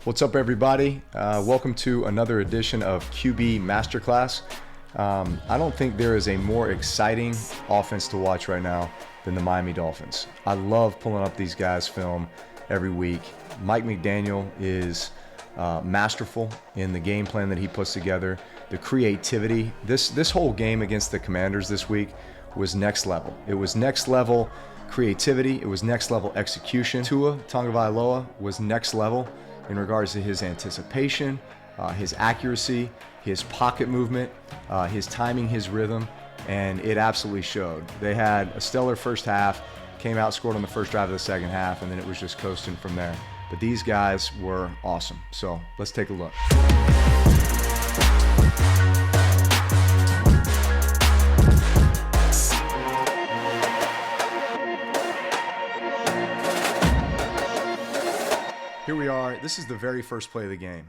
What's up, everybody? Welcome to another edition of QB Masterclass. I don't think there is a more exciting offense to watch right now than the Miami Dolphins. I love pulling up these guys' film every week. Mike McDaniel is masterful in the game plan that he puts together. The creativity. This whole game against the Commanders this week was next level. It was next level creativity. It was next level execution. Tua Tagovailoa was next level in regards to his anticipation, his accuracy, his pocket movement, his timing, his rhythm, and it absolutely showed. They had a stellar first half, came out, scored on the first drive of the second half, and then it was just coasting from there. But these guys were awesome. So let's take a look. Here we are. This is the very first play of the game.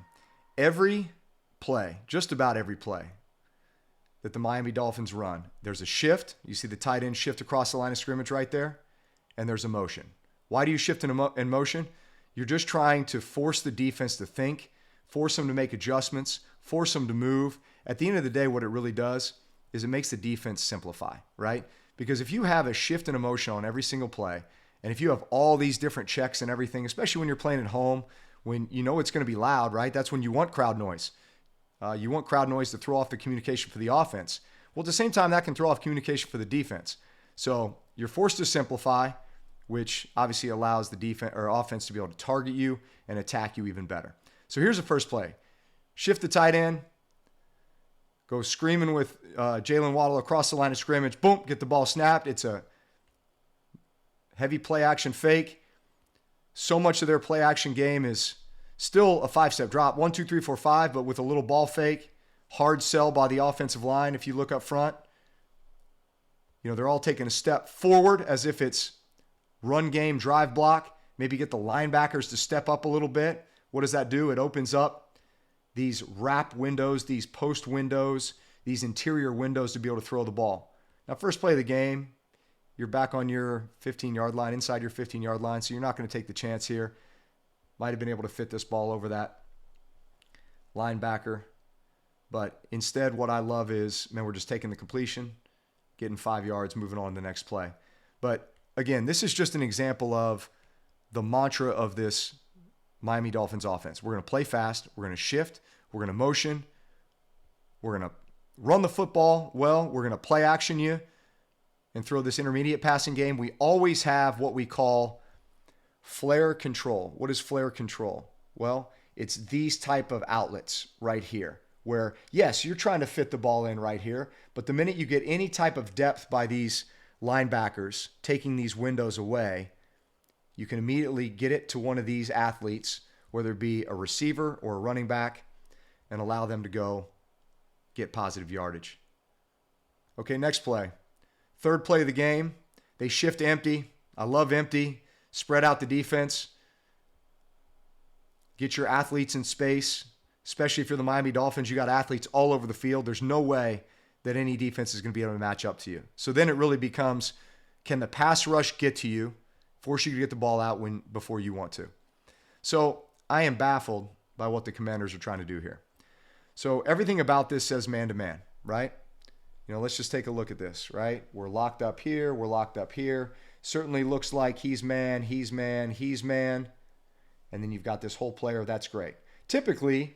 Every play, just about every play that the Miami Dolphins run, there's a shift. You see the tight end shift across the line of scrimmage right there, and there's a motion. Why do you shift in motion? You're just trying to force the defense to think, force them to make adjustments, force them to move. At the end of the day, what it really does is it makes the defense simplify, right? Because if you have a shift in a motion on every single play, and if you have all these different checks and everything, especially when you're playing at home, when you know it's going to be loud, right? That's when you want crowd noise. You want crowd noise to throw off the communication for the offense. Well, at the same time, that can throw off communication for the defense. So you're forced to simplify, which obviously allows the defense or offense to be able to target you and attack you even better. So here's the first play. Shift the tight end. Go screaming with Jalen Waddle across the line of scrimmage. Boom, get the ball snapped. It's a heavy play action fake. So much of their play action game is still a 5-step drop. 1, 2, 3, 4, 5, but with a little ball fake. Hard sell by the offensive line if you look up front. You know, they're all taking a step forward as if it's run game, drive block. Maybe get the linebackers to step up a little bit. What does that do? It opens up these wrap windows, these post windows, these interior windows to be able to throw the ball. Now, first play of the game, you're back on your 15-yard line, inside your 15-yard line, so you're not going to take the chance here. Might have been able to fit this ball over that linebacker. But instead, what I love is, man, we're just taking the completion, getting 5 yards, moving on to the next play. But again, this is just an example of the mantra of this Miami Dolphins offense. We're going to play fast. We're going to shift. We're going to motion. We're going to run the football well. We're going to play action you and throw this intermediate passing game. We always have what we call flare control. What is flare control? Well, it's these type of outlets right here where, yes, you're trying to fit the ball in right here, but the minute you get any type of depth by these linebackers taking these windows away, you can immediately get it to one of these athletes, whether it be a receiver or a running back, and allow them to go get positive yardage. Okay, next play. Third play of the game, they shift empty. I love empty. Spread out the defense. Get your athletes in space, especially if you're the Miami Dolphins. You got athletes all over the field. There's no way that any defense is going to be able to match up to you. So then it really becomes, can the pass rush get to you, force you to get the ball out before you want to? So I am baffled by what the Commanders are trying to do here. So everything about this says man-to-man, right? You know, let's just take a look at this, right? We're locked up here. We're locked up here. Certainly looks like he's man, he's man, he's man. And then you've got this whole player. That's great. Typically,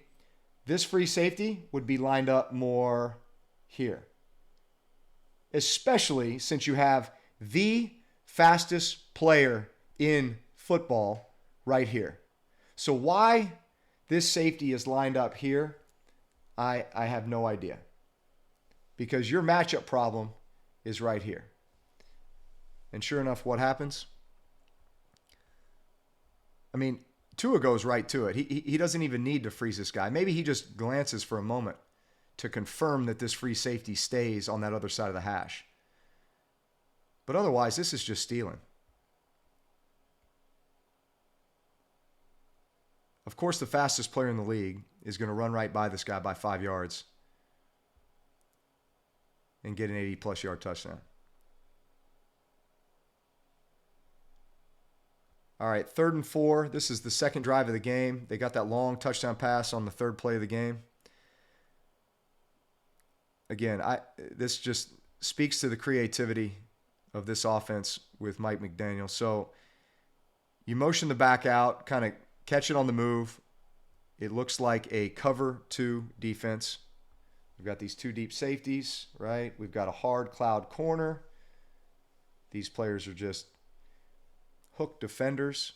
this free safety would be lined up more here, especially since you have the fastest player in football right here. So why this safety is lined up here, I have no idea. Because your matchup problem is right here. And sure enough, what happens? I mean, Tua goes right to it. He doesn't even need to freeze this guy. Maybe he just glances for a moment to confirm that this free safety stays on that other side of the hash. But otherwise, this is just stealing. Of course, the fastest player in the league is going to run right by this guy by 5 yards and get an 80-plus yard touchdown. All right, 3rd and 4. This is the second drive of the game. They got that long touchdown pass on the third play of the game. Again, this just speaks to the creativity of this offense with Mike McDaniel. So you motion the back out, kind of catch it on the move. It looks like a cover 2 defense. We've got these 2 deep safeties, right? We've got a hard cloud corner. These players are just hook defenders.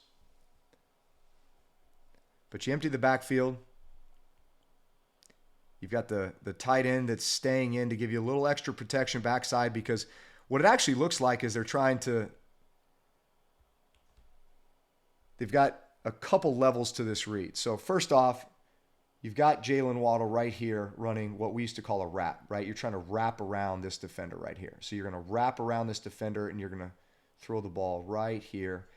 But you empty the backfield. You've got the tight end that's staying in to give you a little extra protection backside, because what it actually looks like is they've got a couple levels to this read. So first off, you've got Jalen Waddle right here running what we used to call a wrap, right? You're trying to wrap around this defender right here. So you're going to wrap around this defender and you're going to throw the ball right here.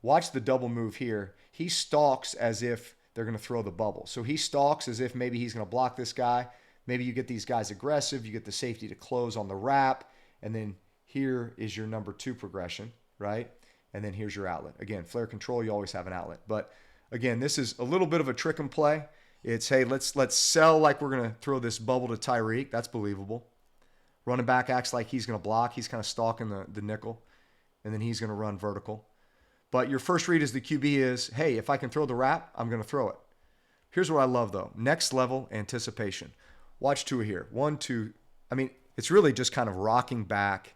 Watch the double move here. He stalks as if they're going to throw the bubble. So he stalks as if maybe he's going to block this guy. Maybe you get these guys aggressive. You get the safety to close on the wrap. And then here is your number 2 progression, right? And then here's your outlet. Again, flare control, you always have an outlet. But again, this is a little bit of a trick and play. It's, hey, let's sell like we're going to throw this bubble to Tyreek. That's believable. Running back acts like he's going to block. He's kind of stalking the nickel. And then he's going to run vertical. But your first read as the QB is, hey, if I can throw the wrap, I'm going to throw it. Here's what I love, though. Next level anticipation. Watch Tua here. 1, 2. I mean, it's really just kind of rocking back,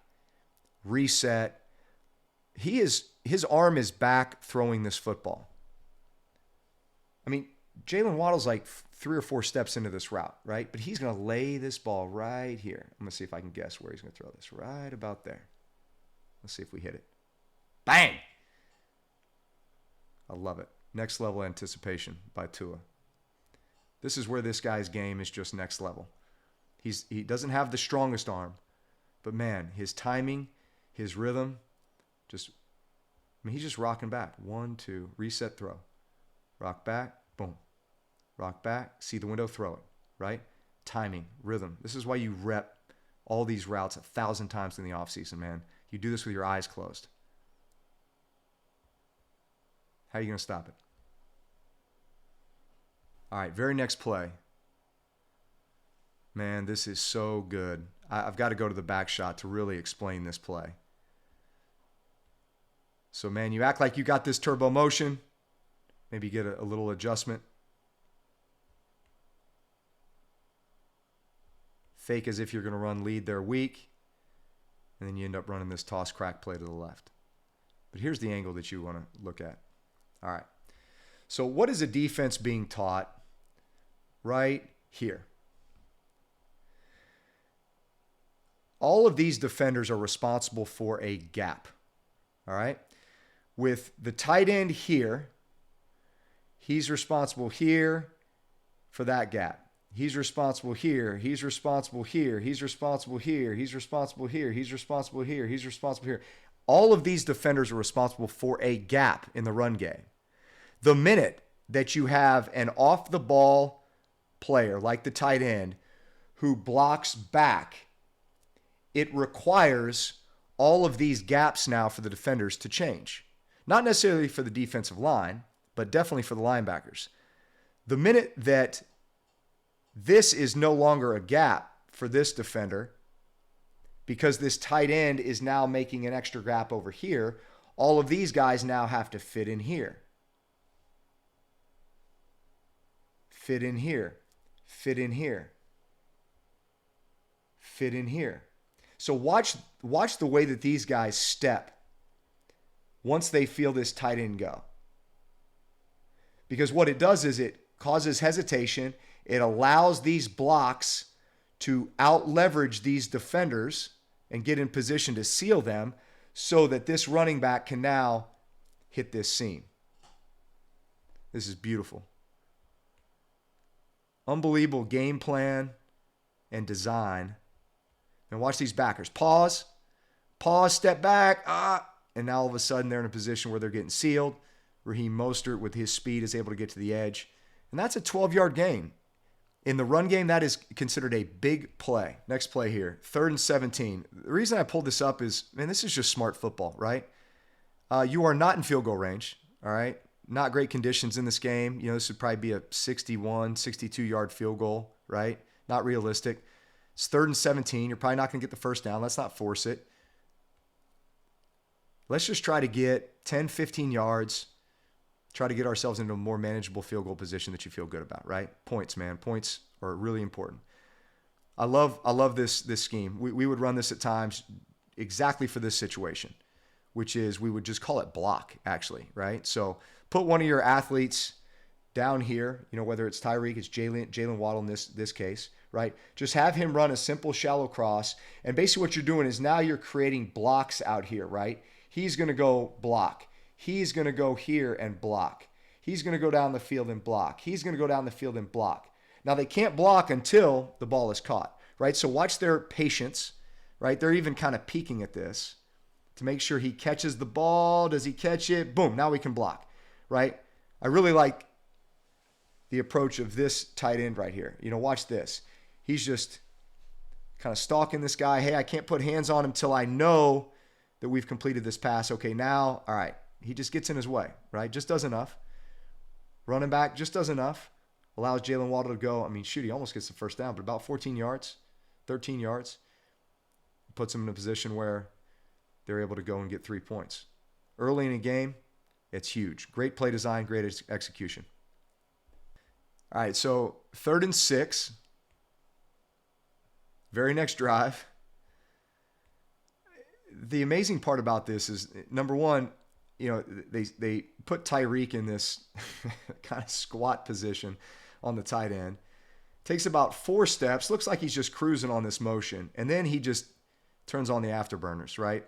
reset. His arm is back throwing this football. I mean, Jalen Waddle's like 3 or 4 steps into this route, right? But he's going to lay this ball right here. I'm going to see if I can guess where he's going to throw this. Right about there. Let's see if we hit it. Bang! I love it. Next level anticipation by Tua. This is where this guy's game is just next level. He doesn't have the strongest arm, but man, his timing, his rhythm, he's just rocking back. 1, 2, reset, throw. Rock back, boom. Rock back, see the window, throw it, right? Timing, rhythm. This is why you rep all these routes 1,000 times in the offseason, man. You do this with your eyes closed. How are you going to stop it? All right, very next play. Man, this is so good. I've got to go to the back shot to really explain this play. So, man, you act like you got this turbo motion. Maybe get a little adjustment. Fake as if you're going to run lead there weak. And then you end up running this toss crack play to the left. But here's the angle that you want to look at. All right. So what is a defense being taught right here? All of these defenders are responsible for a gap. All right. With the tight end here, he's responsible here for that gap. He's responsible here. He's responsible here. He's responsible here. He's responsible here. He's responsible here. He's responsible here. All of these defenders are responsible for a gap in the run game. The minute that you have an off-the-ball player like the tight end who blocks back, it requires all of these gaps now for the defenders to change. Not necessarily for the defensive line, but definitely for the linebackers. The minute that this is no longer a gap for this defender, because this tight end is now making an extra gap over here, all of these guys now have to fit in here. Fit in here. Fit in here. Fit in here. So watch the way that these guys step once they feel this tight end go. Because what it does is it causes hesitation. It allows these blocks to out-leverage these defenders and get in position to seal them so that this running back can now hit this seam. This is beautiful. Unbelievable game plan and design. And watch these backers. Pause, step back, and now all of a sudden they're in a position where they're getting sealed. Raheem Mostert with his speed is able to get to the edge. And that's a 12-yard gain. In the run game, that is considered a big play. Next play here, 3rd and 17. The reason I pulled this up is, man, this is just smart football, right? You are not in field goal range, All right. Not great conditions in this game. This would probably be a 61, 62-yard field goal, right? Not realistic. It's 3rd and 17. You're probably not going to get the first down. Let's not force it. Let's just try to get 10, 15 yards. Try to get ourselves into a more manageable field goal position that you feel good about, right? Points, man. Points are really important. I love this scheme. We would run this at times exactly for this situation, which is we would just call it block, actually, right? So put one of your athletes down here, whether it's Tyreek, it's Jalen Waddle in this case, right? Just have him run a simple shallow cross. And basically what you're doing is now you're creating blocks out here, right? He's going to go block. He's going to go here and block. He's going to go down the field and block. He's going to go down the field and block. Now, they can't block until the ball is caught, right? So watch their patience, right? They're even kind of peeking at this to make sure he catches the ball. Does he catch it? Boom, now we can block, right? I really like the approach of this tight end right here. Watch this. He's just kind of stalking this guy. Hey, I can't put hands on him till I know that we've completed this pass. Okay, now, all right. He just gets in his way, right? Just does enough. Running back just does enough. Allows Jalen Waddle to go. I mean, shoot, he almost gets the first down, but about 14 yards, 13 yards. Puts him in a position where they're able to go and get 3 points. Early in a game, it's huge. Great play design, great execution. All right, so 3rd and 6. Very next drive. The amazing part about this is, number one, they put Tyreek in this kind of squat position on the tight end. Takes about 4 steps. Looks like he's just cruising on this motion. And then he just turns on the afterburners, right?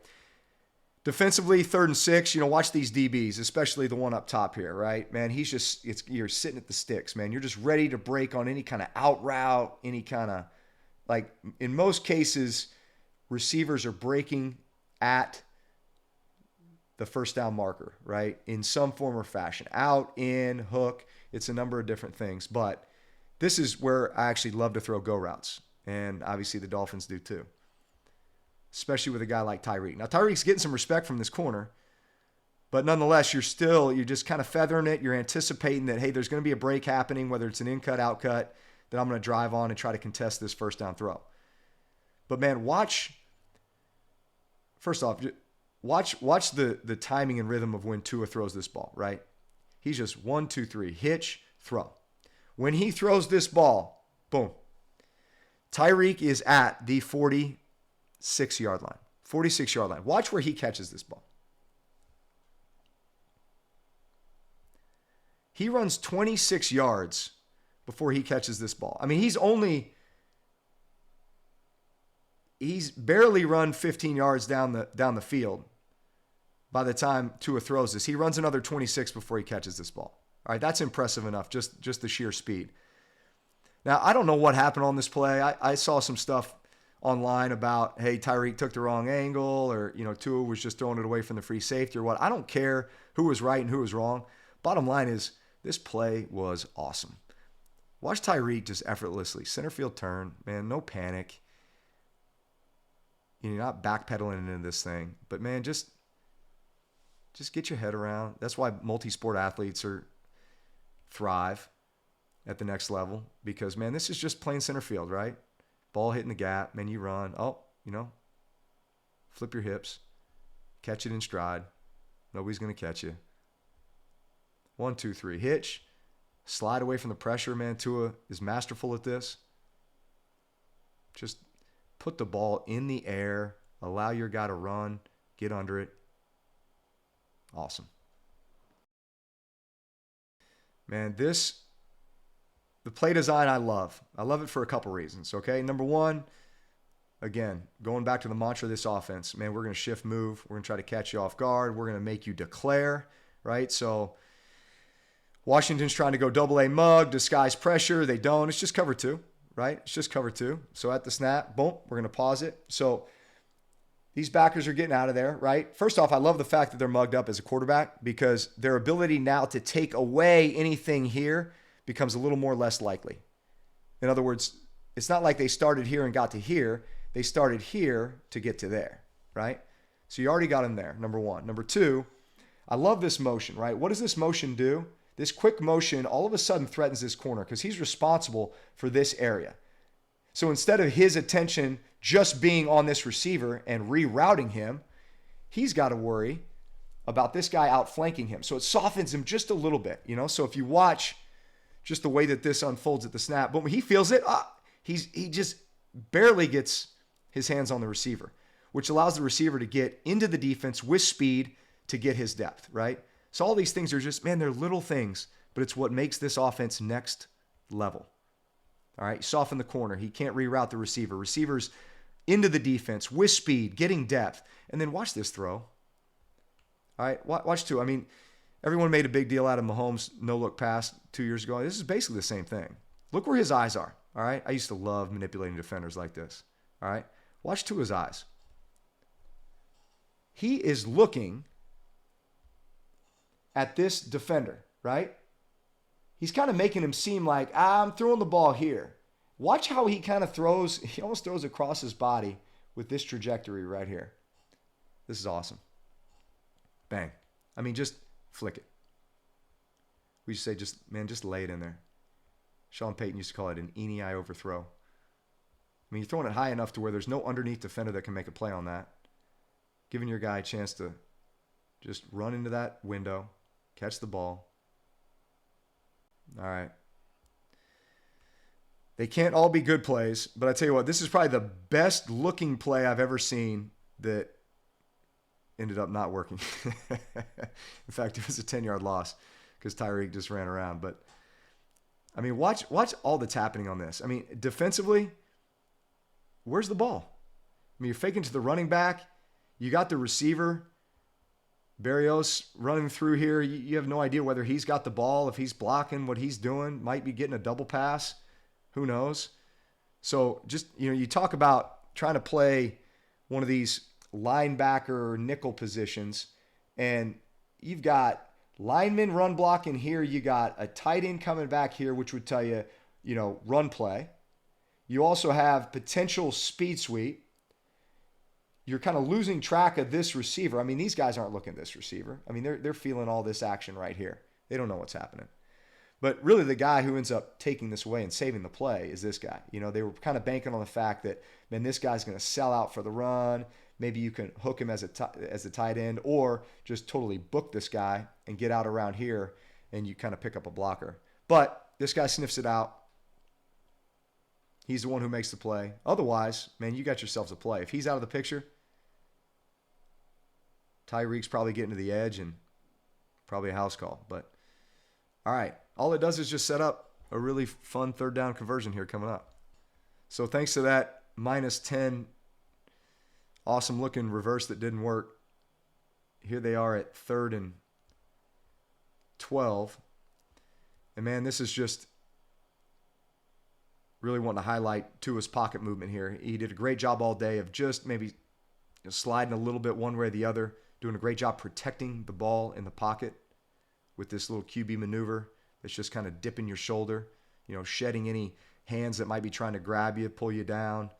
Defensively, 3rd and 6, watch these DBs, especially the one up top here, right? Man, you're sitting at the sticks, man. You're just ready to break on any kind of out route, any kind of, like, in most cases, receivers are breaking at the first down marker, right? In some form or fashion. Out, in, hook. It's a number of different things. But this is where I actually love to throw go routes. And obviously the Dolphins do too. Especially with a guy like Tyreek. Now, Tyreek's getting some respect from this corner. But nonetheless, you're just kind of feathering it. You're anticipating that, hey, there's going to be a break happening, whether it's an in-cut, out-cut, that I'm going to drive on and try to contest this first down throw. But, man, first off, watch the timing and rhythm of when Tua throws this ball, right? He's just 1, 2, 3, hitch, throw. When he throws this ball, boom. Tyreek is at the 46-yard line. 46-yard line. Watch where he catches this ball. He runs 26 yards before he catches this ball. I mean, he's barely run 15 yards down the field by the time Tua throws this. He runs another 26 before he catches this ball. All right, that's impressive enough, just the sheer speed. Now, I don't know what happened on this play. I saw some stuff online about, hey, Tyreek took the wrong angle, or, Tua was just throwing it away from the free safety or what. I don't care who was right and who was wrong. Bottom line is, this play was awesome. Watch Tyreek just effortlessly. Center field turn, man, no panic. You're not backpedaling into this thing. But, man, just get your head around. That's why multi-sport athletes thrive at the next level. Because, man, this is just plain center field, right? Ball hitting the gap. Man, you run. Oh, flip your hips. Catch it in stride. Nobody's going to catch you. 1, 2, 3. Hitch. Slide away from the pressure, man. Tua is masterful at this. Just put the ball in the air. Allow your guy to run. Get under it. Awesome. Man, the play design I love. I love it for a couple reasons, okay? Number one, again, going back to the mantra of this offense, man, we're going to shift move. We're going to try to catch you off guard. We're going to make you declare, right? So Washington's trying to go double-A mug, disguise pressure. They don't. It's just cover 2, right? It's just cover 2. So at the snap, boom, we're going to pause it. So these backers are getting out of there, right? First off, I love the fact that they're mugged up as a quarterback, because their ability now to take away anything here becomes a little more less likely. In other words, it's not like they started here and got to here. They started here to get to there, right? So you already got them there, number one. Number two, I love this motion, right? What does this motion do? This quick motion all of a sudden threatens this corner because he's responsible for this area. So instead of his attention just being on this receiver and rerouting him, he's got to worry about this guy outflanking him. So it softens him just a little bit, you know? So if you watch just the way that this unfolds at the snap, but when he feels it, he just barely gets his hands on the receiver, which allows the receiver to get into the defense with speed to get his depth, right? So all these things are just, man, they're little things, but it's what makes this offense next level. All right, soften the corner. He can't reroute the receiver. Receivers into the defense with speed, getting depth. And then watch this throw. All right, watch two. I mean, everyone made a big deal out of Mahomes' no-look pass 2 years ago. This is basically the same thing. Look where his eyes are, all right? I used to love manipulating defenders like this, all right? Watch Tua's eyes. He is looking at this defender, right? He's kind of making him seem like, I'm throwing the ball here. Watch how he kind of throws. He almost throws across his body with this trajectory right here. This is awesome. Bang. I mean, just flick it. We used to say, just lay it in there. Sean Payton used to call it an Eenie eye overthrow. I mean, you're throwing it high enough to where there's no underneath defender that can make a play on that. Giving your guy a chance to just run into that window, catch the ball. All right. They can't all be good plays, but I tell you what, this is probably the best looking play I've ever seen that ended up not working. In fact, it was a 10-yard loss because Tyreek just ran around. But, I mean, watch all that's happening on this. I mean, defensively, where's the ball? I mean, you're faking to the running back. You got the receiver, Berrios, running through here. You have no idea whether he's got the ball, if he's blocking, what he's doing. Might be getting a double pass. Who knows? So just, you talk about trying to play one of these linebacker nickel positions, and you've got linemen run blocking here. You got a tight end coming back here, which would tell you, run play. You also have potential speed sweep. You're kind of losing track of this receiver. I mean, these guys aren't looking at this receiver. I mean, they're feeling all this action right here. They don't know what's happening. But really the guy who ends up taking this away and saving the play is this guy. They were kind of banking on the fact that, man, this guy's going to sell out for the run. Maybe you can hook him as a tight end, or just totally book this guy and get out around here and you kind of pick up a blocker. But this guy sniffs it out. He's the one who makes the play. Otherwise, man, you got yourselves a play. If he's out of the picture, Tyreek's probably getting to the edge and probably a house call. But, all right, all it does is just set up a really fun third down conversion here coming up. So thanks to that -10 awesome looking reverse that didn't work, here they are at 3rd and 12. And, man, this is just really wanting to highlight Tua's pocket movement here. He did a great job all day of just maybe sliding a little bit one way or the other, doing a great job protecting the ball in the pocket with this little QB maneuver that's just kind of dipping your shoulder, shedding any hands that might be trying to grab you, pull you down,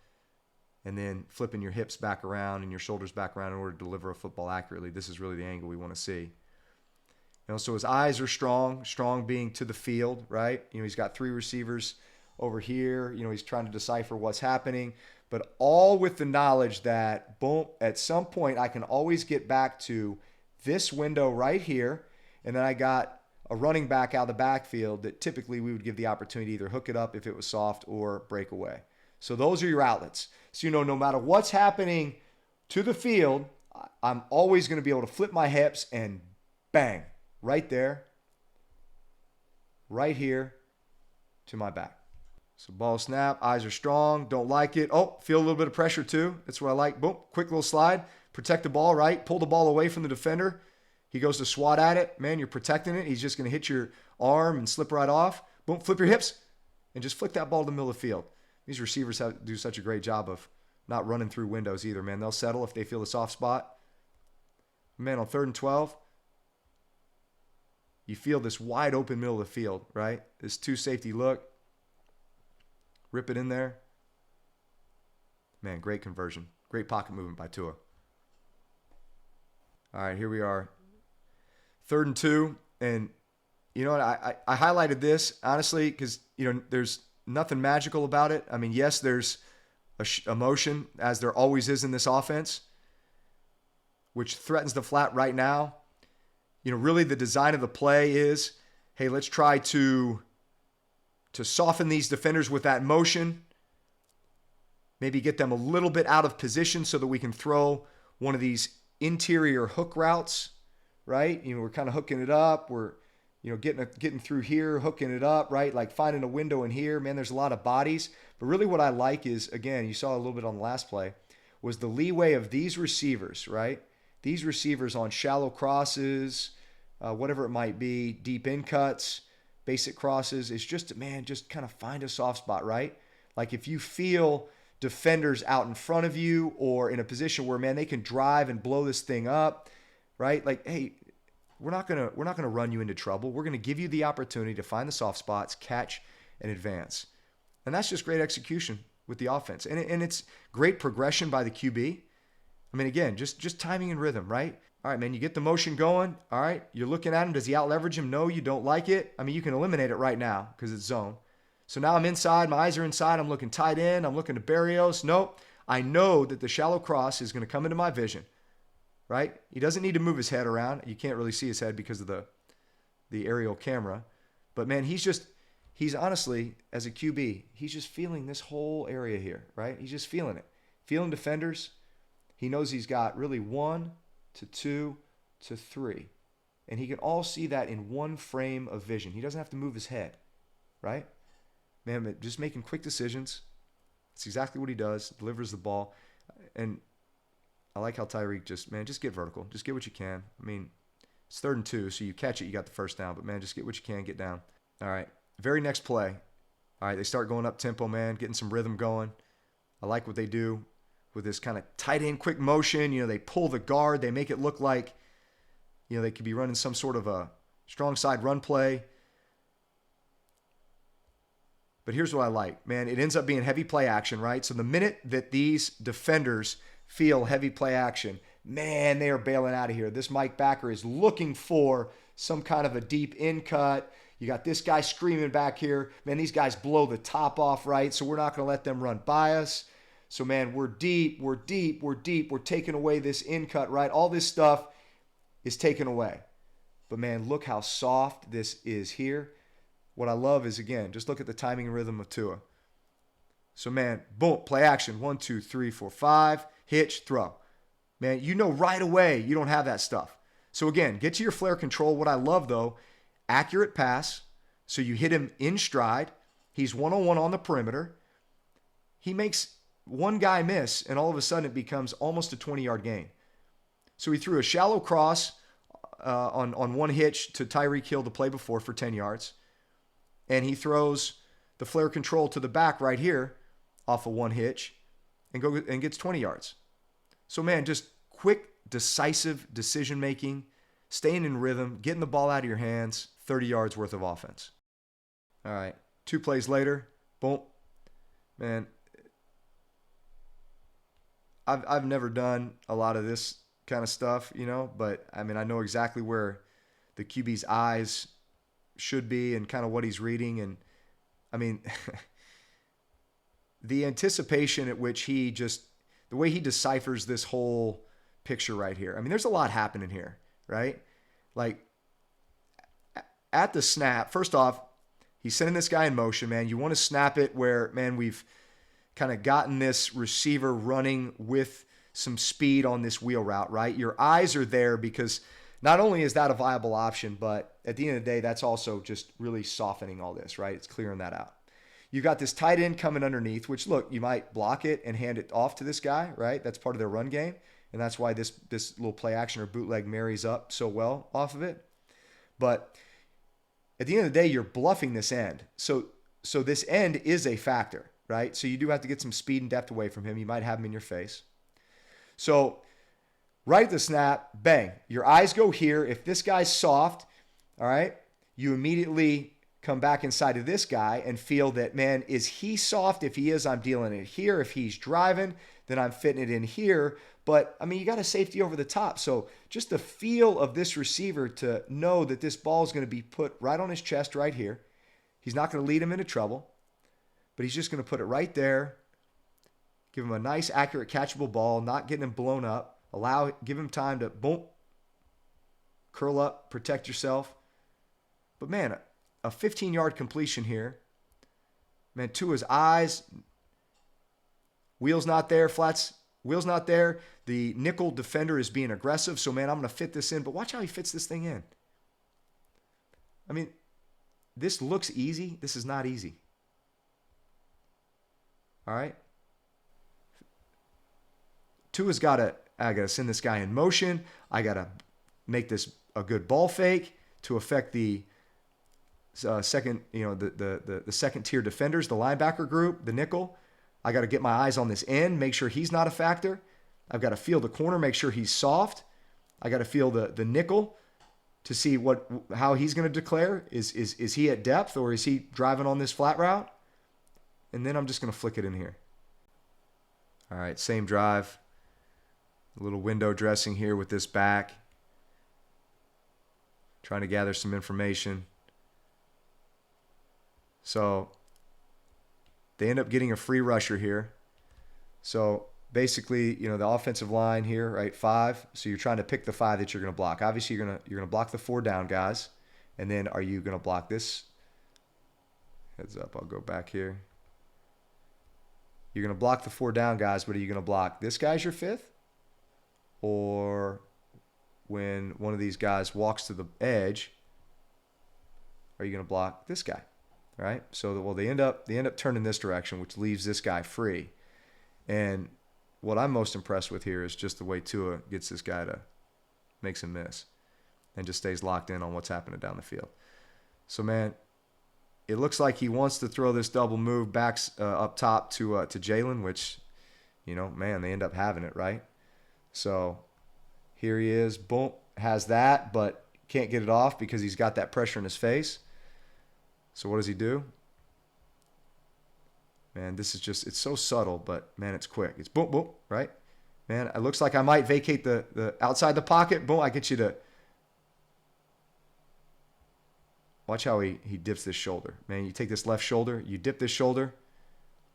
and then flipping your hips back around and your shoulders back around in order to deliver a football accurately. This is really the angle we want to see. So his eyes are strong being to the field, right? He's got 3 receivers over here. He's trying to decipher what's happening, but all with the knowledge that, boom, at some point I can always get back to this window right here, and then I got a running back out of the backfield that typically we would give the opportunity to either hook it up if it was soft or break away. So those are your outlets. So, no matter what's happening to the field, I'm always going to be able to flip my hips and bang, right there, right here to my back. So ball snap, eyes are strong, don't like it. Oh, feel a little bit of pressure too. That's what I like. Boom, quick little slide. Protect the ball, right? Pull the ball away from the defender. He goes to swat at it. Man, you're protecting it. He's just going to hit your arm and slip right off. Boom, flip your hips and just flick that ball to the middle of the field. These receivers do such a great job of not running through windows either, man. They'll settle if they feel a soft spot. Man, on 3rd and 12, you feel this wide open middle of the field, right? This 2 safety look. Rip it in there. Man, great conversion. Great pocket movement by Tua. All right, here we are. 3rd and 2, and you know what? I highlighted this honestly because there's nothing magical about it. I mean, yes, there's emotion as there always is in this offense, which threatens the flat right now. Really the design of the play is, hey, let's try to soften these defenders with that motion. Maybe get them a little bit out of position so that we can throw one of these interior hook routes, right? We're kind of hooking it up. We're, getting through here, hooking it up, right? Like finding a window in here. Man, there's a lot of bodies. But really what I like is, again, you saw a little bit on the last play, was the leeway of these receivers, right? These receivers on shallow crosses, whatever it might be, deep in cuts, basic crosses, is just kind of find a soft spot, right? Like if you feel defenders out in front of you or in a position where, man, they can drive and blow this thing up, right? Like, hey, we're not gonna run you into trouble. We're gonna give you the opportunity to find the soft spots, catch, and advance. And that's just great execution with the offense. And it's great progression by the QB. I mean, again, just timing and rhythm, right? All right, man, you get the motion going. All right, you're looking at him. Does he out leverage him? No, you don't like it. I mean, you can eliminate it right now because it's zone. So now I'm inside. My eyes are inside. I'm looking tight end. I'm looking to Barrios. Nope. I know that the shallow cross is going to come into my vision, right? He doesn't need to move his head around. You can't really see his head because of the aerial camera. But, man, he's honestly, as a QB, he's just feeling this whole area here, right? He's just feeling it. Feeling defenders. He knows he's got really 1 to 2 to 3. And he can all see that in one frame of vision. He doesn't have to move his head, right? Man, just making quick decisions. It's exactly what he does. Delivers the ball. And I like how Tyreek just get vertical. Just get what you can. I mean, it's 3rd and 2, so you catch it, you got the first down. But, man, just get what you can, get down. All right, very next play. All right, they start going up tempo, man, getting some rhythm going. I like what they do with this kind of tight end quick motion. They pull the guard. They make it look like, they could be running some sort of a strong side run play. But here's what I like, man. It ends up being heavy play action, right? So the minute that these defenders feel heavy play action, man, they are bailing out of here. This Mike backer is looking for some kind of a deep in cut. You got this guy screaming back here. Man, these guys blow the top off, right? So we're not going to let them run by us. So, man, we're deep. We're taking away this in cut, right? All this stuff is taken away. But, man, look how soft this is here. What I love is, again, just look at the timing and rhythm of Tua. So, man, boom, play action. 1, 2, 3, 4, 5. Hitch, throw. Man, right away you don't have that stuff. So, again, get to your flare control. What I love, though, accurate pass. So you hit him in stride. He's one-on-one on the perimeter. He makes one guy miss, and all of a sudden it becomes almost a 20-yard gain. So he threw a shallow cross on one hitch to Tyreek Hill the play before for 10 yards. And he throws the flare control to the back right here off of one hitch and gets 20 yards. So, man, just quick, decisive decision-making, staying in rhythm, getting the ball out of your hands, 30 yards worth of offense. All right, 2 plays later, boom. Man, I've never done a lot of this kind of stuff, but, I mean, I know exactly where the QB's eyes should be and kind of what he's reading. And, I mean, the anticipation at which the way he deciphers this whole picture right here. I mean, there's a lot happening here, right? Like, at the snap, first off, he's sending this guy in motion, man. You want to snap it where, man, we've kind of gotten this receiver running with some speed on this wheel route, right? Your eyes are there because not only is that a viable option, but at the end of the day, that's also just really softening all this, right? It's clearing that out. You've got this tight end coming underneath, which, look, you might block it and hand it off to this guy, right? That's part of their run game, and that's why this little play action or bootleg marries up so well off of it. But at the end of the day, you're bluffing this end. So this end is a factor, right? So you do have to get some speed and depth away from him. You might have him in your face. So right at the snap, bang, your eyes go here. If this guy's soft, all right, you immediately come back inside of this guy and feel that, man, is he soft? If he is, I'm dealing it here. If he's driving, then I'm fitting it in here. But, I mean, you got a safety over the top. So just the feel of this receiver to know that this ball is going to be put right on his chest right here. He's not going to lead him into trouble, but he's just going to put it right there, give him a nice, accurate, catchable ball, not getting him blown up, give him time to, boom, curl up, protect yourself. But, man, a 15-yard completion here. Man, Tua's eyes, wheels not there, flats, wheels not there. The nickel defender is being aggressive, so, man, I'm going to fit this in. But watch how he fits this thing in. I mean, this looks easy. This is not easy. All right? Tua's got to, I got to send this guy in motion. I got to make this a good ball fake to affect the second, the second tier defenders, the linebacker group, the nickel. I got to get my eyes on this end, make sure he's not a factor. I've got to feel the corner, make sure he's soft. I got to feel the nickel to see how he's going to declare. Is he at depth or is he driving on this flat route? And then I'm just going to flick it in here. All right, same drive. A little window dressing here with this back. Trying to gather some information. So they end up getting a free rusher here. So basically, the offensive line here, right, 5. So you're trying to pick the 5 that you're going to block. Obviously, you're going to block the 4 down guys. And then are you going to block this? Heads up, I'll go back here. You're going to block the 4 down guys, but are you going to block this guy's your 5th? Or when one of these guys walks to the edge, are you going to block this guy? Right? So they end up turning this direction, which leaves this guy free. And what I'm most impressed with here is just the way Tua gets this guy to makes him miss and just stays locked in on what's happening down the field. So, man, it looks like he wants to throw this double move backs up top to Jalen, which, man, they end up having it, right? So here he is, boom, has that, but can't get it off because he's got that pressure in his face. So what does he do? Man, this is just, it's so subtle, but, man, it's quick. It's boom, boom, right? Man, it looks like I might vacate the outside the pocket. Boom, I get you to. Watch how he dips this shoulder. Man, you take this left shoulder, you dip this shoulder,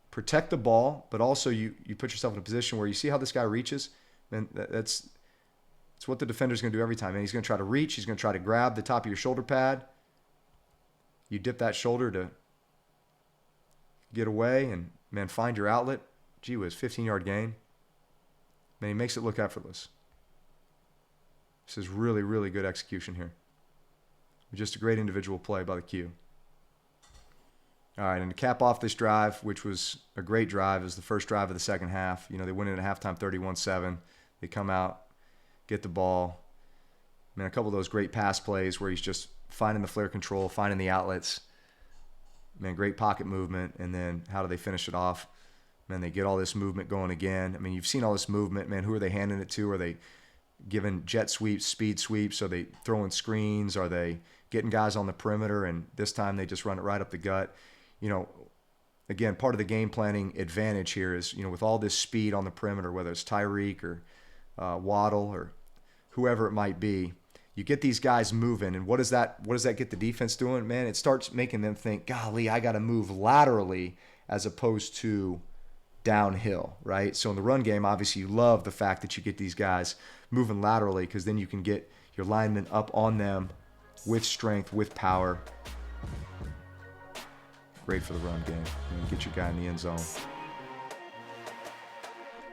protect the ball, but also you put yourself in a position where you see how this guy reaches. Man, that's what the defender's going to do every time. Man, he's going to try to reach. He's going to try to grab the top of your shoulder pad. You dip that shoulder to get away and, man, find your outlet. Gee whiz, 15-yard gain. Man, he makes it look effortless. This is really, really good execution here. Just a great individual play by the Q. All right, and to cap off this drive, which was a great drive, it was the first drive of the second half. They win it at halftime 31-7. They come out, get the ball. Man, a couple of those great pass plays where he's just finding the flare control, finding the outlets. Man, great pocket movement. And then how do they finish it off? Man, they get all this movement going again. I mean, you've seen all this movement. Man, who are they handing it to? Are they giving jet sweeps, speed sweeps? Are they throwing screens? Are they getting guys on the perimeter? And this time they just run it right up the gut. Again, part of the game planning advantage here is, with all this speed on the perimeter, whether it's Tyreek or Waddle or whoever it might be, you get these guys moving, and what does that get the defense doing? Man, it starts making them think, golly, I got to move laterally as opposed to downhill, right? So in the run game, obviously you love the fact that you get these guys moving laterally because then you can get your linemen up on them with strength, with power. Great for the run game. Get your guy in the end zone.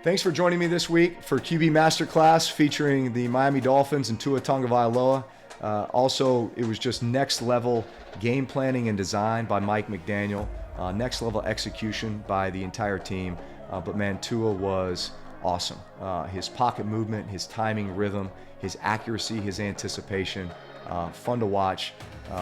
Thanks for joining me this week for QB Masterclass featuring the Miami Dolphins and Tua Tagovailoa. Also, it was just next level game planning and design by Mike McDaniel. Next level execution by the entire team. But man, Tua was awesome. His pocket movement, his timing, rhythm, his accuracy, his anticipation. Fun to watch.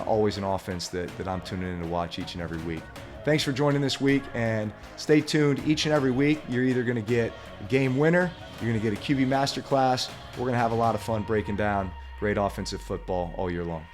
Always an offense that I'm tuning in to watch each and every week. Thanks for joining this week, and stay tuned each and every week. You're either going to get a game winner, you're going to get a QB Masterclass. We're going to have a lot of fun breaking down great offensive football all year long.